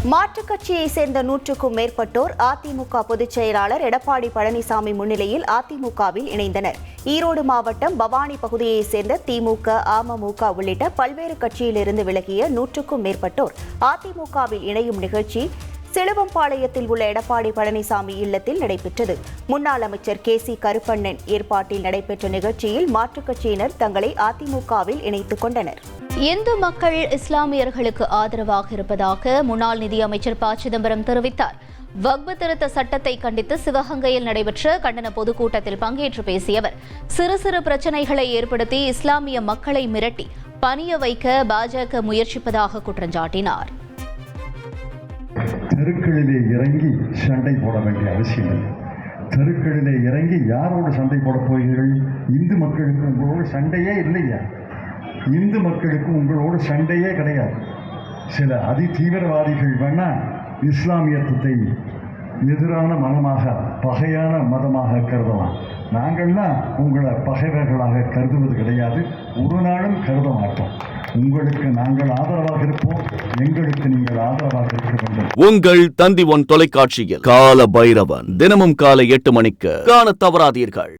மாற்றுக் கட்சியை சேர்ந்த 100க்கும் மேற்பட்டோர் அதிமுக பொதுச் செயலாளர் எடப்பாடி பழனிசாமி முன்னிலையில் அதிமுகவில் இணைந்தனர். ஈரோடு மாவட்டம் பவானி பகுதியைச் சேர்ந்த திமுக, அமமுக உள்ளிட்ட பல்வேறு கட்சியிலிருந்து விலகிய 100க்கும் மேற்பட்டோர் அதிமுகவில் இணையும் நிகழ்ச்சி சிலுவம்பாளையத்தில் உள்ள எடப்பாடி பழனிசாமி இல்லத்தில் நடைபெற்றது. முன்னாள் அமைச்சர் KC கருப்பண்ணன் ஏற்பாட்டில் நடைபெற்ற நிகழ்ச்சியில் மாற்றுக் கட்சியினர் தங்களை அதிமுகவில் இணைத்துக் கொண்டனர். இந்து மக்கள் இஸ்லாமியர்களுக்கு ஆதரவாக இருப்பதாக முன்னாள் நிதியமைச்சர் ப. சிதம்பரம் தெரிவித்தார். வக்பு திருத்த சட்டத்தை கண்டித்து சிவகங்கையில் நடைபெற்ற கண்டன பொதுக்கூட்டத்தில் பங்கேற்று பேசிய அவர், சிறு சிறு பிரச்சினைகளை ஏற்படுத்தி இஸ்லாமிய மக்களை மிரட்டி பணிய வைக்க பாஜக முயற்சிப்பதாக குற்றம் சாட்டினார். தெருக்களிலே இறங்கி சண்டை போட வேண்டிய அவசியம் இல்லை. தெருக்களிலே இறங்கி யாரோடு சண்டை போட போகிறீர்கள்? இந்து மக்களுக்கு உங்களோடு சண்டையே இல்லையா? இந்து மக்களுக்கு உங்களோடு சண்டையே கிடையாது. சில அதி தீவிரவாதிகள் வேணா இஸ்லாமியத்தை எதிரான மதமாக, பகையான மதமாக கருதலாம். நாங்கள்லாம் உங்களை பகைவர்களாக கருதுவது கிடையாது, ஒரு நாளும் கருத மாட்டோம். உங்களுக்கு நாங்கள் ஆதரவாக இருப்போம், எங்களுக்கு நீங்கள் ஆதரவாக இருக்க வேண்டும். உங்கள் தந்தி ஒன் தொலைக்காட்சியில் கால பைரவன் தினமும் காலை 8 மணிக்கு காண தவறாதீர்கள்.